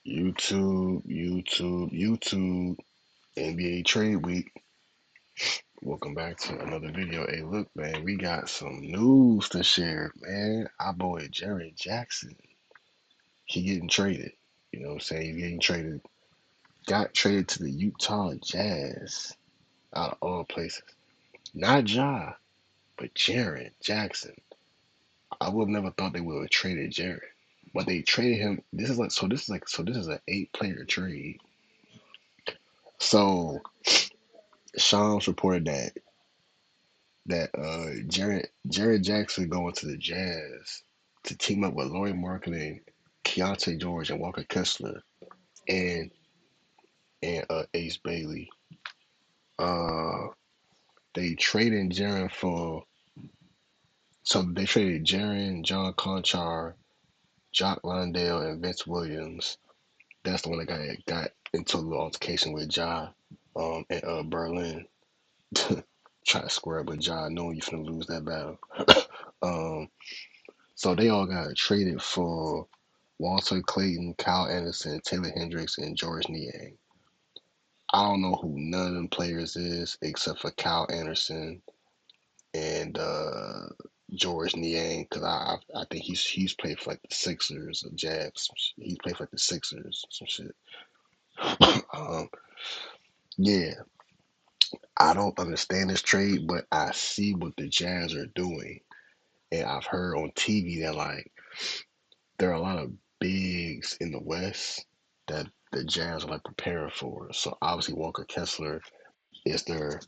YouTube, NBA Trade Week. Welcome back to another video. Hey, look, man, we got some news to share, man. Our boy Jarren Jackson, he getting traded. You know what I'm saying? He's getting traded. Got traded to the Utah Jazz out of all places. Not Ja, but Jarren Jackson. I would have never thought they would have traded Jarren, but they traded him. This is an 8-player trade. So Shams reported that Jared Jackson going to the Jazz to team up with Laurie Marketing, Keontae George, and Walker Kessler and Ace Bailey. Uh, they traded Jaren for they traded Jaren, John Conchar, Jock Landale, and Vince Williams. That's the one that got into a little altercation with Ja in Berlin. Try to square up with Ja, knowing you finna lose that battle. um, So they all got traded for Walter Clayton, Kyle Anderson, Taylor Hendricks, and George Niang. I don't know who none of them players is except for Kyle Anderson and George Niang because I think he's played for like the Sixers or Jazz. He's played for like the Sixers, some shit. um, yeah, I don't understand this trade, but I see what the Jazz are doing, and I've heard on TV that like there are a lot of bigs in the West that the Jazz are like preparing for. So obviously Walker Kessler is their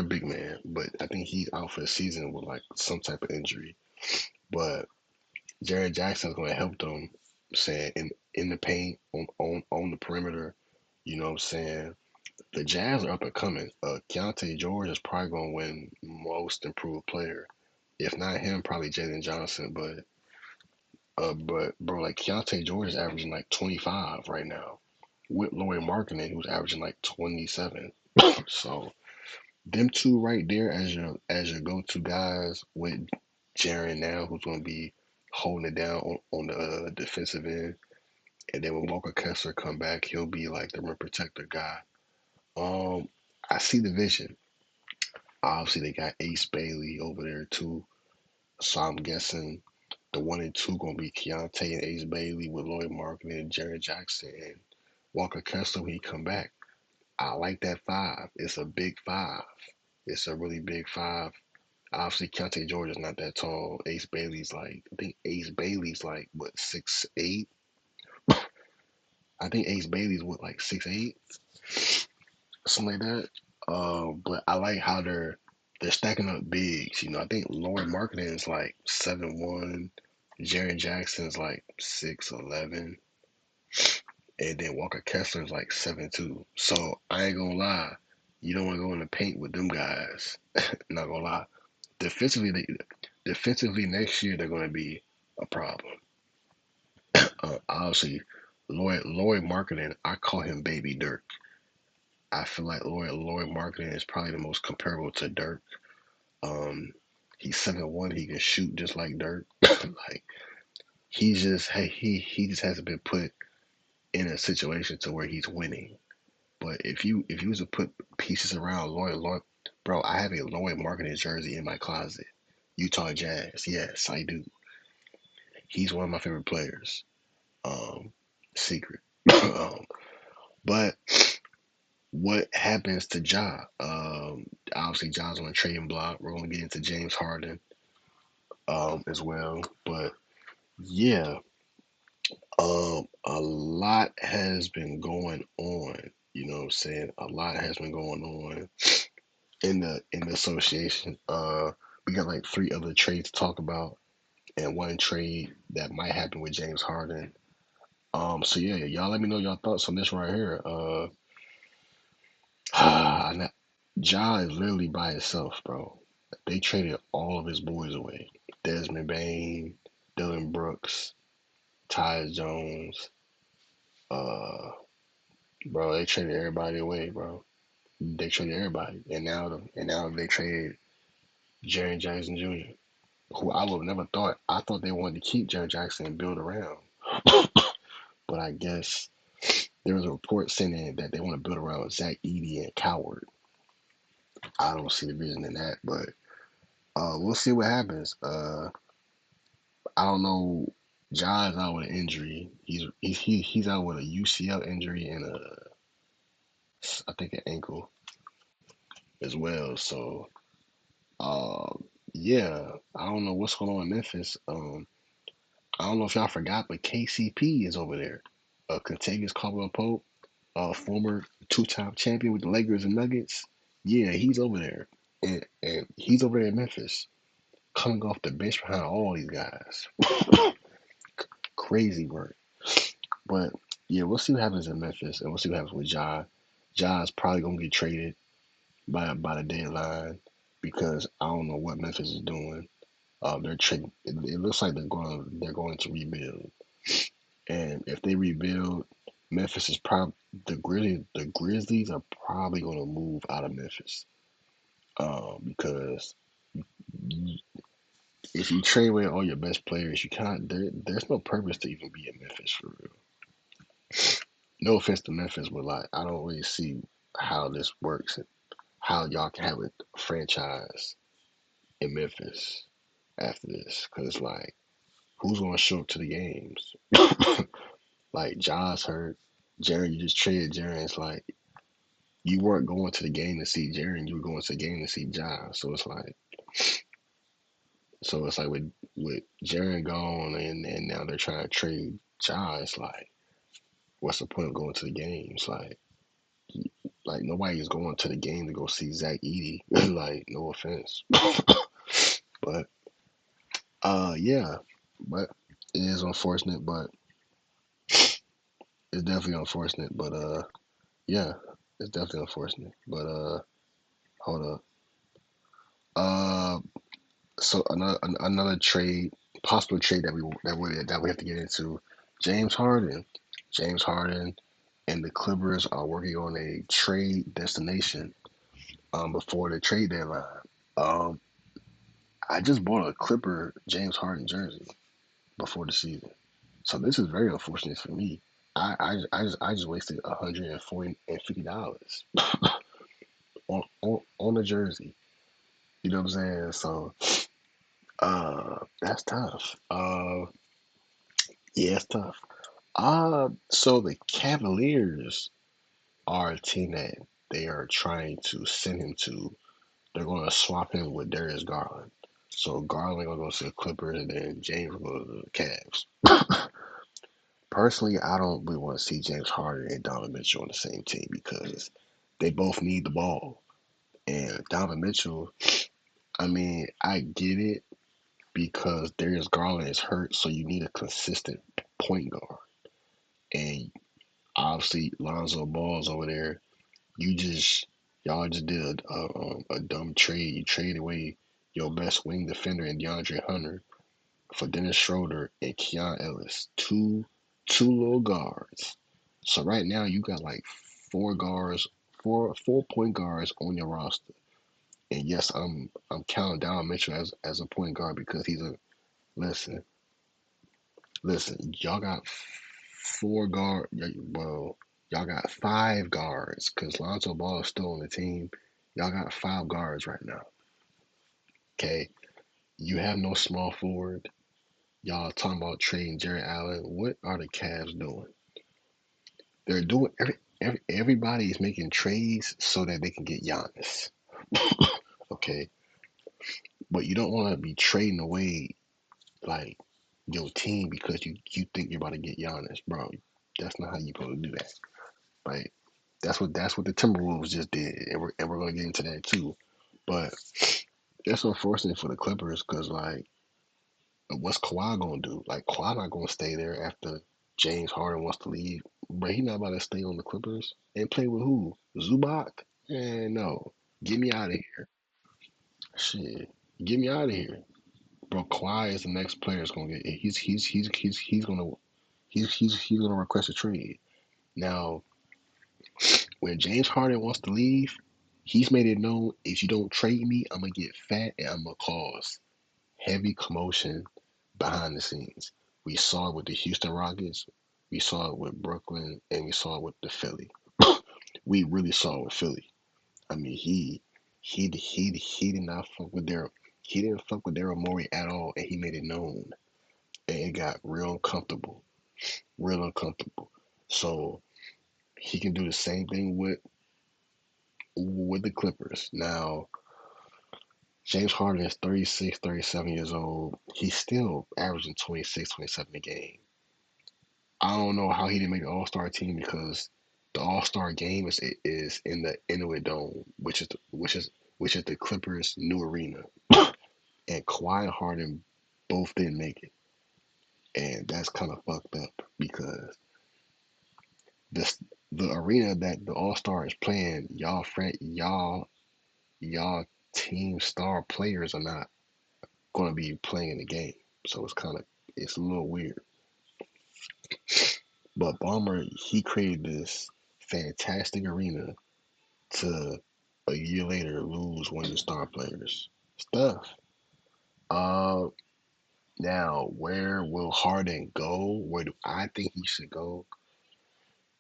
big man, but I think he's out for the season with like some type of injury. But Jared Jackson is going to help them, saying in the paint on the perimeter. You know what I'm saying? The Jazz are up and coming. Keontae George is probably going to win Most Improved Player. If not him, probably Jalen Johnson. But bro, like Keontae George is averaging like 25 right now, with Laurie Markkinen, who's averaging like 27. So them two right there as your go-to guys with Jarren now, who's going to be holding it down on the defensive end, and then when Walker Kessler come back, he'll be like the rim protector guy. Um, I see the vision. Obviously, they got Ace Bailey over there too, so I'm guessing the 1 and 2 gonna be Keontae and Ace Bailey with Lloyd Markin and Jared Jackson and Walker Kessler when he come back. I like that five. It's a big five. It's a really big five. Obviously, Keontae George is not that tall. I think Ace Bailey's like what 6'8". I think Ace Bailey's what like 6'8", something like that. But I like how they're stacking up bigs. You know, I think Lauren Marketing is like 7'1". Jared Jackson's like 6'11", and then Walker Kessler's like 7'2". So I ain't gonna lie, you don't want to go in the paint with them guys. Not gonna lie. Defensively, defensively next year they're gonna be a problem. Obviously, Lloyd Marketing, I call him Baby Dirk. I feel like Lloyd Marketing is probably the most comparable to Dirk. Um, he's 7'1". He can shoot just like Dirk. Like he just hasn't been put in a situation to where he's winning. But if you was to put pieces around Lloyd, bro, I have a Lloyd Marketing jersey in my closet. Utah Jazz, yes, I do. He's one of my favorite players. Um, Secret. But what happens to Ja? Obviously, Ja's on the trading block. We're gonna get into James Harden as well. But yeah, a lot has been going on. You know what I'm saying? A lot has been going on in the association. We got like 3 other trades to talk about, and one trade that might happen with James Harden. So yeah, y'all let me know your thoughts on this right here. Ja is literally by himself, bro. They traded all of his boys away. Desmond Bain, Dylan Brooks, Tyus Jones, uh, bro, they traded everybody away, bro. They traded everybody, and now they traded Jarren Jackson Jr., who I would have never thought. I thought they wanted to keep Jarren Jackson and build around, but but I guess there was a report saying that they want to build around Zach Edey and Coward. I don't see the reason in that, but we'll see what happens. I don't know. Ja's out with an injury. He's out with a UCL injury and I think an ankle as well. So uh, yeah, I don't know what's going on in Memphis. I don't know if y'all forgot, but KCP is over there. Contagious Caldwell Pope, former two-time champion with the Lakers and Nuggets. Yeah, he's over there, and he's over there in Memphis, coming off the bench behind all these guys. Crazy work. But yeah, we'll see what happens in Memphis, and we'll see what happens with Ja. Ja's probably gonna get traded by the deadline because I don't know what Memphis is doing. They're trading. It looks like they're going to rebuild, and if they rebuild, Memphis is probably the Grizzlies are probably going to move out of Memphis because if you trade away all your best players, you can't. There's no purpose to even be in Memphis for real. No offense to Memphis, but like I don't really see how this works and how y'all can have a franchise in Memphis after this. Because like, who's gonna show up to the games? Like John's hurt. Jarren, you just traded Jarren. It's like you weren't going to the game to see Jarren. You were going to the game to see John. So it's like with Jarren gone and now they're trying to trade John. It's like, what's the point of going to the games? Like nobody is going to the game to go see Zach Edey. Like, no offense. But yeah. But it is unfortunate, but it's definitely unfortunate. But yeah, it's definitely unfortunate. But hold up. Uh so another trade, possible trade that we have to get into. James Harden. James Harden and the Clippers are working on a trade destination before the trade deadline. Um I just bought a Clipper James Harden jersey before the season. So this is very unfortunate for me. I just wasted $140 and $50 on a jersey. You know what I'm saying? So that's tough. Yeah, it's tough. So the Cavaliers are a team that they are trying to send him to. They're going to swap him with Darius Garland. So Garland gonna go to the Clippers, and then James will go to the Cavs. Personally, I don't really want to see James Harden and Donovan Mitchell on the same team because they both need the ball. And Donovan Mitchell, I mean, I get it because Darius Garland is hurt, so you need a consistent point guard. And obviously, Lonzo Ball's over there. Y'all just did a dumb trade. You traded away your best wing defender in DeAndre Hunter for Dennis Schroeder and Keon Ellis, two little guards. So right now you got like four guards, four point guards on your roster. And yes, I'm counting Down Mitchell as a point guard because he's a listen, listen, y'all got four guard well, y'all got five guards because Lonzo Ball is still on the team. Y'all got five guards right now. Okay. You have no small forward. Y'all talking about trading Jerry Allen. What are the Cavs doing? They're doing everybody is making trades so that they can get Giannis. Okay. But you don't want to be trading away like your team because you think you're about to get Giannis, bro. That's not how you supposed to do that. Like that's what the Timberwolves just did, and we're gonna get into that too. But that's unfortunate for the Clippers because like, what's Kawhi gonna do? Like Kawhi not gonna stay there after James Harden wants to leave, but he not about to stay on the Clippers and play with who? Zubac? And no, get me out of here. Shit, get me out of here, bro. Kawhi is the next player. Is gonna get. He's gonna request a trade now. When James Harden wants to leave, he's made it known if you don't trade me, I'm gonna get fat and I'm gonna cause heavy commotion behind the scenes. We saw it with the Houston Rockets. We saw it with Brooklyn, and we saw it with the Philly. We really saw it with Philly. I mean, he did not fuck with their he didn't fuck with Daryl Morey at all, and he made it known, and it got real uncomfortable. So he can do the same thing with the Clippers. Now, James Harden is 36, 37 years old. He's still averaging 26, 27 a game. I don't know how he didn't make the All Star team because the All Star game is in the Intuit Dome, which is the Clippers' new arena. And Kawhi and Harden both didn't make it, and that's kind of fucked up because this the arena that the All Star is playing, y'all team star players are not going to be playing in the game, so it's a little weird. But Ballmer, he created this fantastic arena to a year later lose one of the star players. Stuff. Uh, Now where will Harden go? Where do I think he should go?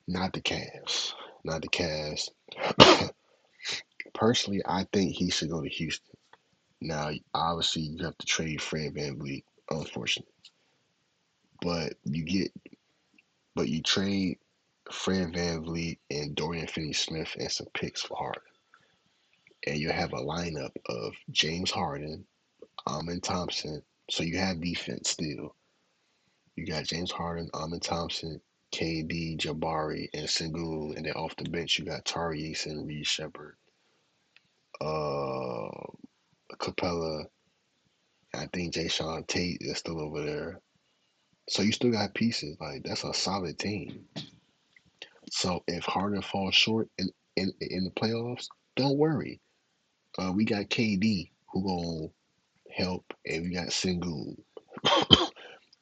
Not the Cavs. Not the Cavs. Personally, I think he should go to Houston. Now, obviously, you have to trade Fred VanVleet, unfortunately, but you trade Fred VanVleet and Dorian Finney-Smith and some picks for Harden, and you have a lineup of James Harden, Amin Thompson. So you have defense still. You got James Harden, Amin Thompson, KD, Jabari, and Sengun, and then off the bench you got Tari Eason, Reed Shepard, uh, Capella. I think Jay Sean Tate is still over there. So you still got pieces. Like that's a solid team. So if Harden falls short in the playoffs, don't worry. We got KD who gonna help, and we got Sengun, and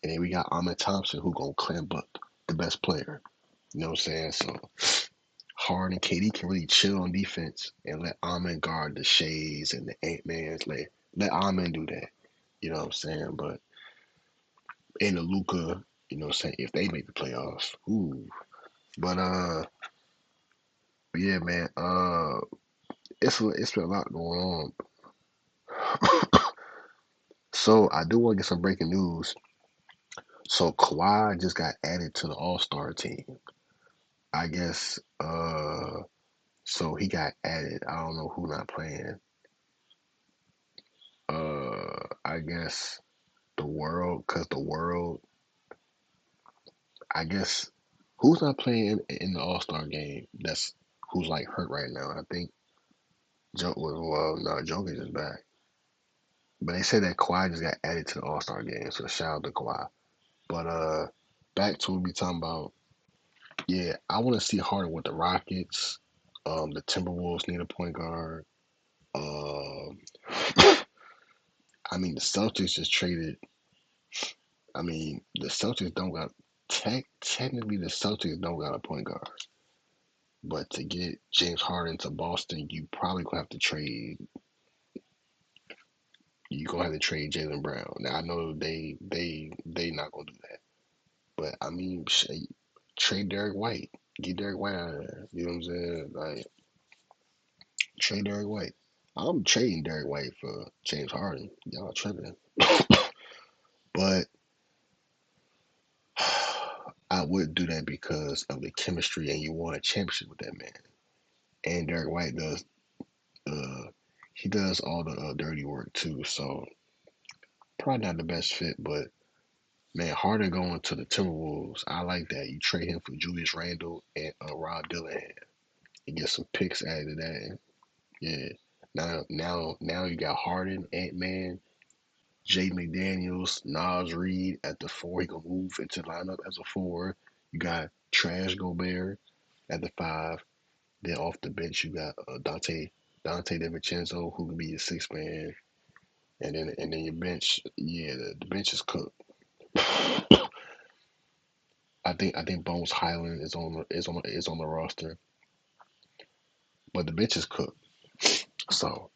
then we got Ahmed Thompson who gonna clamp up the best player. You know what I'm saying? So Harden and KD can really chill on defense and let Ahmed guard the Shays and the Ant Mans. Let Ahmed do that. You know what I'm saying? But in the Luca, you know what I'm saying, if they make the playoffs. Ooh. But yeah, man, it's been a lot going on. So I do want to get some breaking news. So Kawhi just got added to the All Star team. I guess so he got added. I don't know who not playing. I guess the world, cause the world. I guess who's not playing in the All Star game. That's who's like hurt right now. I think Joe. Well, no, Jokic is back. But they said that Kawhi just got added to the All Star game, so shout out to Kawhi. But back to what we talking about. Yeah, I want to see Harden with the Rockets. The Timberwolves need a point guard. Um, I mean the Celtics just traded. I mean the Celtics don't got technically the Celtics don't got a point guard. But to get James Harden to Boston, you gonna have to trade Jalen Brown. Now I know they not gonna do that. But I mean, trade Derek White. Get Derek White out of there. You know what I'm saying? Like trade Derek White. I'm trading Derek White for James Harden. Y'all tripping. But I would do that because of the chemistry, and you won a championship with that man. And Derek White does uh he does all the dirty work too. So probably not the best fit, but man, Harden going to the Timberwolves. I like that. You trade him for Julius Randle and Rob Dillingham. You get some picks added to that. Yeah. Now you got Harden, Ant Man, Jay McDaniels, Nas Reed at the four. He gonna move into the lineup as a four. You got Trash Gobert at the five. Then off the bench you got Dante DiVincenzo who can be your six man. And then your bench, yeah, the bench is cooked. I think Bones Highland is on the roster, but the bench is cooked. So,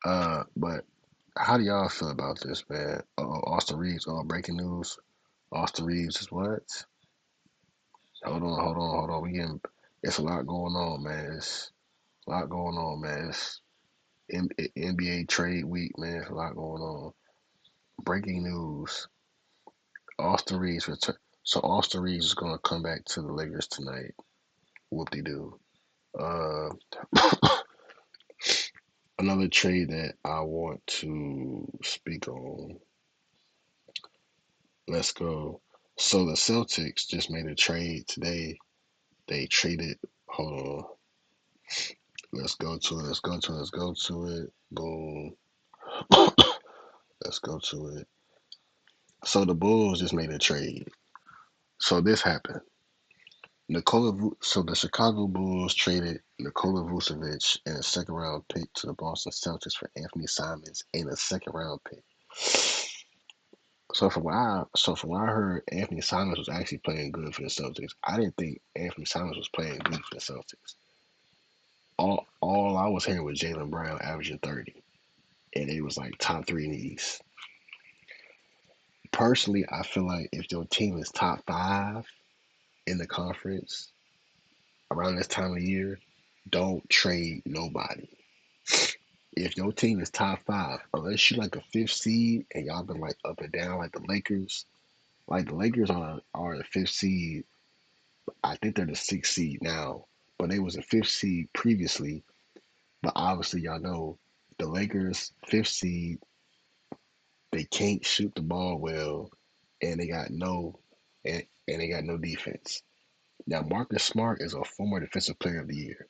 but how do y'all feel about this, man? Austin Reeves. Breaking news. Austin Reeves is what? hold on. It's a lot going on, man. It's a lot going on, man. It's NBA trade week, man. It's a lot going on. Breaking news: Austin Reeves return. So Austin Reeves is gonna come back to the Lakers tonight. Whoop de doo. Uh, Another trade that I want to speak on. Let's go. So the Celtics just made a trade today. They traded. Hold on. Let's go to it. Let's go to it. Let's go to it. Boom. Let's go to it. So the Bulls just made a trade. So this happened. So the Chicago Bulls traded Nikola Vucevic and a second round pick to the Boston Celtics for Anthony Simons and a second round pick. So from what I heard, Anthony Simons was actually playing good for the Celtics. I didn't think Anthony Simons was playing good for the Celtics. All I was hearing was Jaylen Brown averaging 30, and it was like top three in the East. Personally, I feel like if your team is top five in the conference around this time of the year, don't trade nobody. If your team is top five, unless you like a fifth seed and y'all been like up and down like the Lakers are the fifth seed. I think they're the sixth seed now, but they was a fifth seed previously. But obviously, y'all know the Lakers fifth seed, they can't shoot the ball well, and they got no defense. Now Marcus Smart is a former defensive player of the year.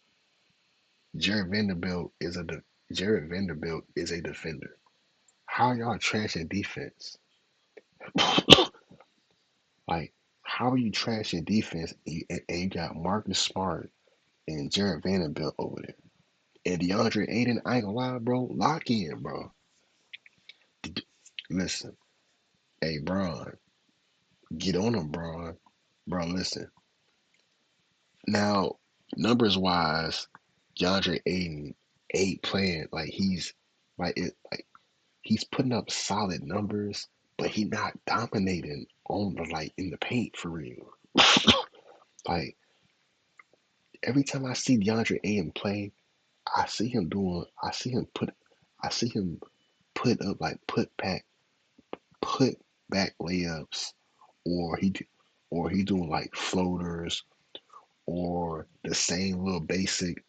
Jared Vanderbilt is a Jared Vanderbilt is a defender. How y'all trashing defense? Like, how are you trashing defense and you got Marcus Smart and Jared Vanderbilt over there? And DeAndre Ayton, I ain't gonna lie, bro, lock in, bro. Listen, hey, Bron, get on him, Bron. Bro, listen. Now, numbers wise, DeAndre Ayton ain't playing like he's putting up solid numbers, but he not dominating on the like in the paint for real. Like every time I see DeAndre Ayton play, I see him put up like put back layups, or he doing like floaters, or the same little basic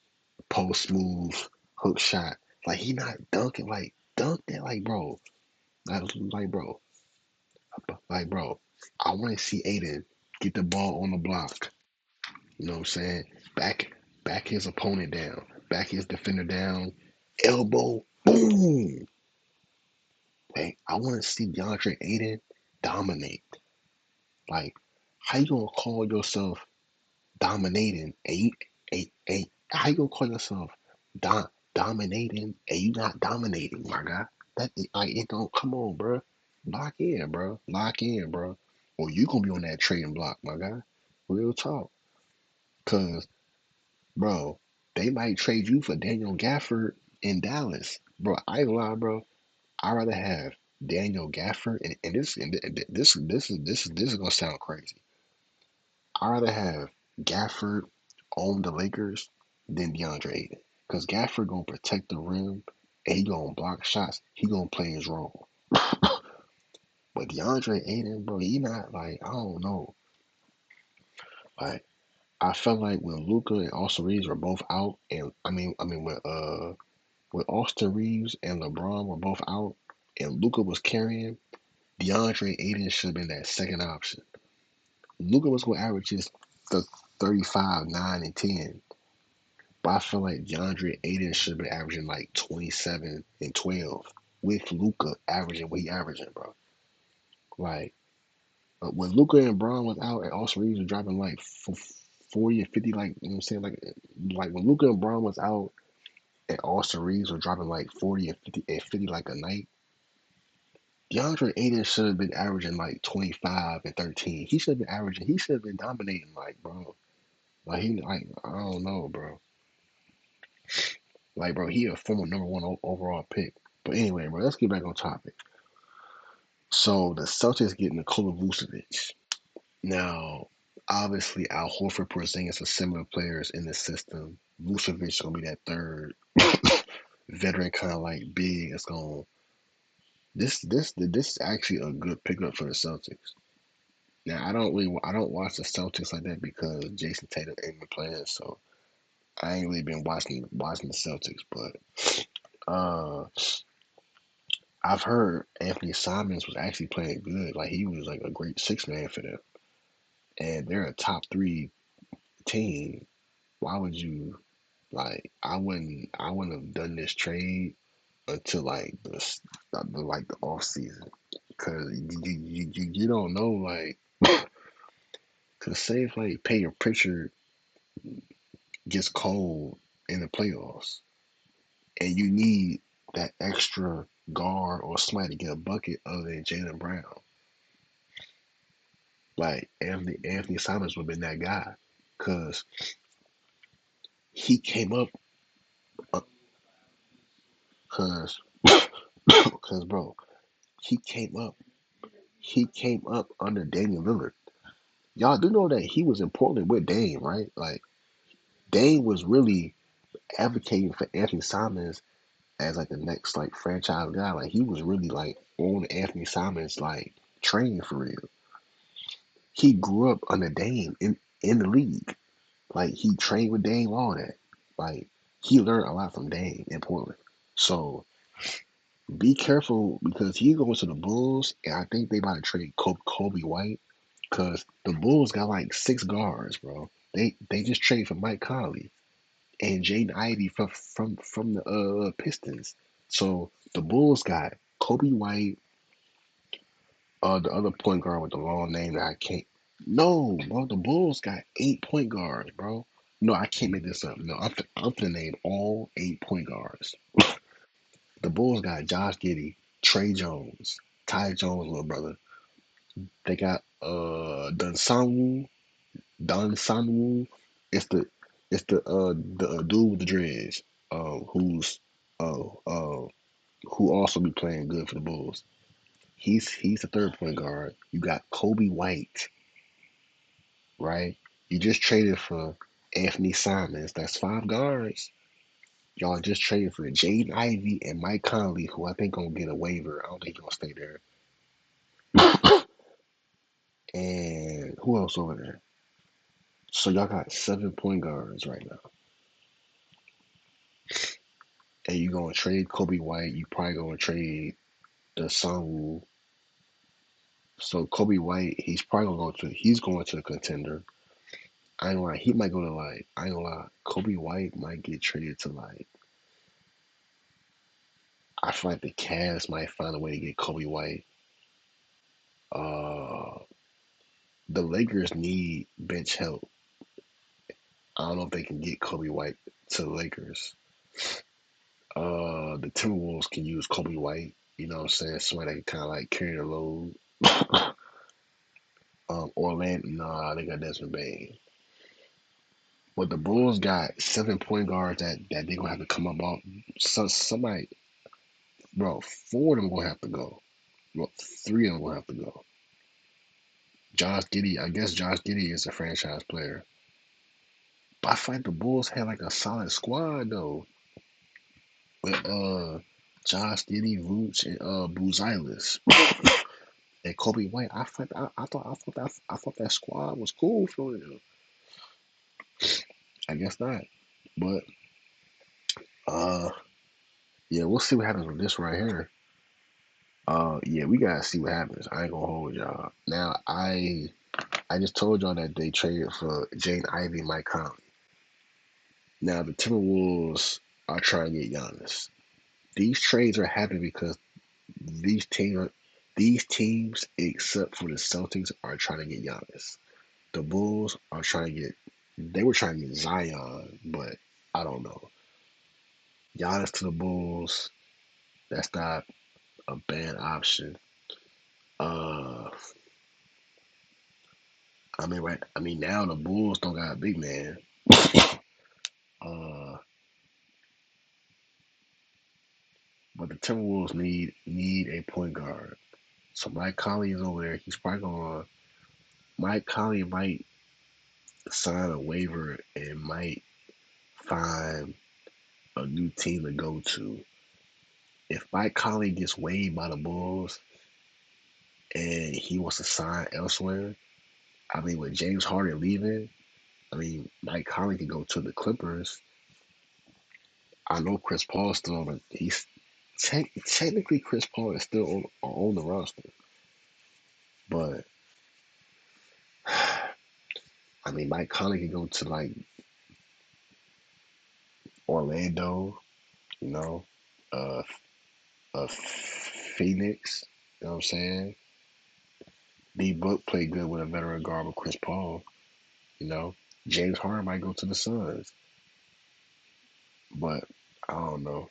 post move hook shot. Like he not dunking like dunk that like bro bro. I want to see Aiden get the ball on the block. You know what I'm saying? Back his opponent down, back his defender down, elbow, boom. Hey, I want to see DeAndre Aiden dominate. Like, how you gonna call yourself dominating how you gonna call yourself dom, dominating and you not dominating, my guy? That like it don't come on, bro. Lock in, bro. Lock in, bro. Or you gonna be on that trading block, my guy. Real talk. Cause, bro, they might trade you for Daniel Gafford in Dallas. Bro, I ain't gonna lie, bro. I'd rather have Daniel Gafford and this is gonna sound crazy. I'd rather have Gafford on the Lakers than DeAndre Ayton. Because Gafford gonna protect the rim and he gonna block shots. He gonna play his role. But DeAndre Ayton, bro, he not like I don't know. Like I felt like when Luca and Austin Reeves were both out, and I mean when Austin Reeves and LeBron were both out, and Luca was carrying, DeAndre Ayton should have been that second option. Luca was gonna average just the 35, 9, and 10. But I feel like DeAndre Ayton should have been averaging like 27 and 12 with Luca averaging what he averaging, bro. Like when Luca and Braun was out and Austin Reeves was dropping like 40 and 50, like you know what I'm saying, like when Luca and Braun was out and Austin Reeves was dropping like 40 and 50 like a night. DeAndre Ayton should have been averaging like 25 and 13. He should have been averaging. He should have been dominating, like bro. Like I don't know, bro. Like, bro, he a former number one overall pick. But anyway, bro, let's get back on topic. So the Celtics get Nikola Vucevic. Now, Obviously, Al Horford, Porzingis are similar players in the system. Vucevic gonna be that third veteran, kind of like big. It's going this is actually a good pickup for the Celtics. Now, I don't watch the Celtics like that because Jason Tatum ain't been playing, so I ain't really been watching the Celtics. But uh, I've heard Anthony Simons was actually playing good. Like he was like a great six man for them, and they're a top three team. Why would you like? I wouldn't have done this trade until like the off season because you don't know like because say if like Payer Pritchard gets cold in the playoffs and you need that extra guard or somebody to get a bucket other than Jalen Brown. Like Anthony Simons would have been that guy because he came up because because bro he came up under Damian Lillard. Y'all do know that he was in Portland with Dame, right? Like Dame was really advocating for Anthony Simons as like the next like franchise guy. Like he was really like on Anthony Simons like training for real. He grew up under Dame in the league. Like he trained with Dame, all that. Like he learned a lot from Dame in Portland. So be careful because he's going to the Bulls, and I think they about to trade Kobe White because the Bulls got like six guards, bro. They just traded for Mike Conley and Jaden Ivey from the Pistons. So the Bulls got Kobe White, the other point guard with the long name that I can't. No, bro, the Bulls got 8 point guards, bro. No, I can't make this up. No, I'm gonna name all 8 point guards. The Bulls got Josh Giddey, Trey Jones, Ty Jones' little brother. They got Don Sanwoo. It's the dude with the dreads, who's uh uh who also be playing good for the Bulls. He's the third point guard. You got Kobe White, right? You just traded for Anthony Simons. That's five guards. Y'all just traded for Jaden Ivey and Mike Conley, who I think gonna get a waiver. I don't think he's gonna stay there. And who else over there? So y'all got 7 point guards right now. And you gonna trade Kobe White. You probably gonna trade the Sunwoo. So Kobe White, he's going to the contender. I ain't gonna lie, he might go to like I ain't gonna lie, Kobe White might get traded to like I feel like the Cavs might find a way to get Kobe White. Uh the Lakers need bench help. I don't know if they can get Kobe White to the Lakers. The Timberwolves can use Kobe White, you know what I'm saying? Somebody that can kinda like carry the load. Orlando, nah, they got Desmond Bain. But the Bulls got 7 point guards that they gonna have to come up off. So somebody, bro, four of them gonna have to go. Well, three of them gonna have to go. Josh Giddey, I guess Josh Giddey is a franchise player. But I feel like the Bulls had like a solid squad though. With Josh Giddey, Vooch, and Buzilis and Kobe White. I thought that squad was cool for real. I guess not. But uh yeah, we'll see what happens with this right here. Yeah, we gotta see what happens. I ain't gonna hold y'all. Now I just told y'all that they traded for Jane Ivey and Mike Conley. Now the Timberwolves are trying to get Giannis. These trades are happening because these teams, these teams, except for the Celtics, are trying to get Giannis. The Bulls are trying to get. They were trying to get Zion, but I don't know. Giannis to the Bulls. That's not a bad option. Uh, I mean, right. I mean, now the Bulls don't got a big man. Uh, but the Timberwolves need a point guard. So Mike Conley is over there. He's probably going. Mike Conley might. sign a waiver and might find a new team to go to. If Mike Conley gets waived by the Bulls and he wants to sign elsewhere, I mean, with James Harden leaving, I mean, Mike Conley could go to the Clippers. I know Chris Paul's still on the. He's technically Chris Paul is still on the roster, but I mean, Mike Conley could go to like Orlando, you know, uh, Phoenix. You know what I'm saying? D Book played good with a veteran guard with Chris Paul. You know, James Harden might go to the Suns, but I don't know.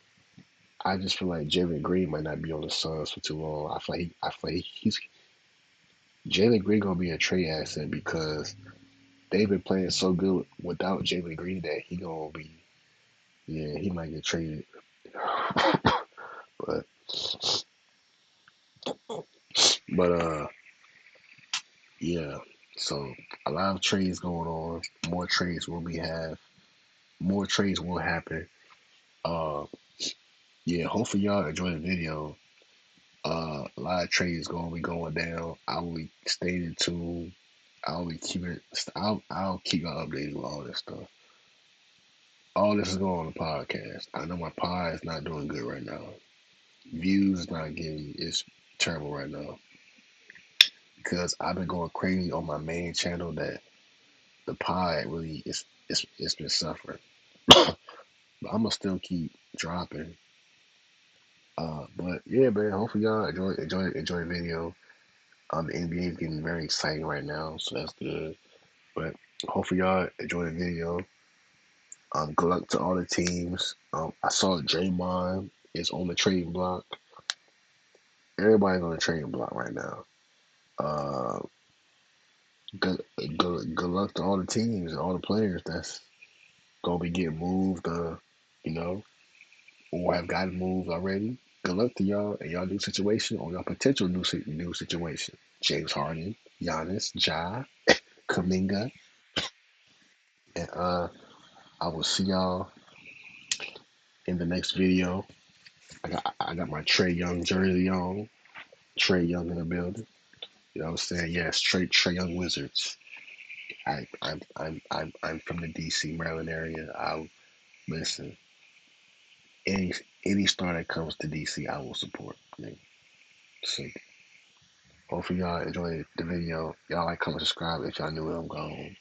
I just feel like Jalen Green might not be on the Suns for too long. I feel like he's Jalen Green gonna be a trade asset because they've been playing so good without Jalen Green that he gonna be, yeah, he might get traded. but but yeah. So a lot of trades going on. More trades will happen. Uh yeah, hopefully y'all enjoy the video. A lot of trades gonna be going down. I will be staying tuned. I'll be keeping I'll keep y'all updated with all this stuff. All this is going on the podcast. I know my pod is not doing good right now. Views is not getting, it's terrible right now. Because I've been going crazy on my main channel that the pod really it's been suffering. but I'm gonna still keep dropping. But yeah, man. Hopefully y'all enjoy the video. The NBA is getting very exciting right now, so that's good. But hopefully y'all enjoy the video. Good luck to all the teams. I saw Draymond is on the trading block. Everybody's on the trading block right now. Uh, good luck to all the teams and all the players that's gonna be getting moved. You know, or have gotten moved already. Good luck to y'all and y'all new situation or your potential new situation. James Harden, Giannis, Ja, Kaminga, and I will see y'all in the next video. I got my Trey Young jersey on. Trey Young in the building. You know what I'm saying? Yes, Trey Young Wizards. I'm from the DC Maryland area. I listen. Any any star that comes to DC, I will support. So hopefully y'all enjoy the video. Y'all like, comment, subscribe if y'all knew where I'm going.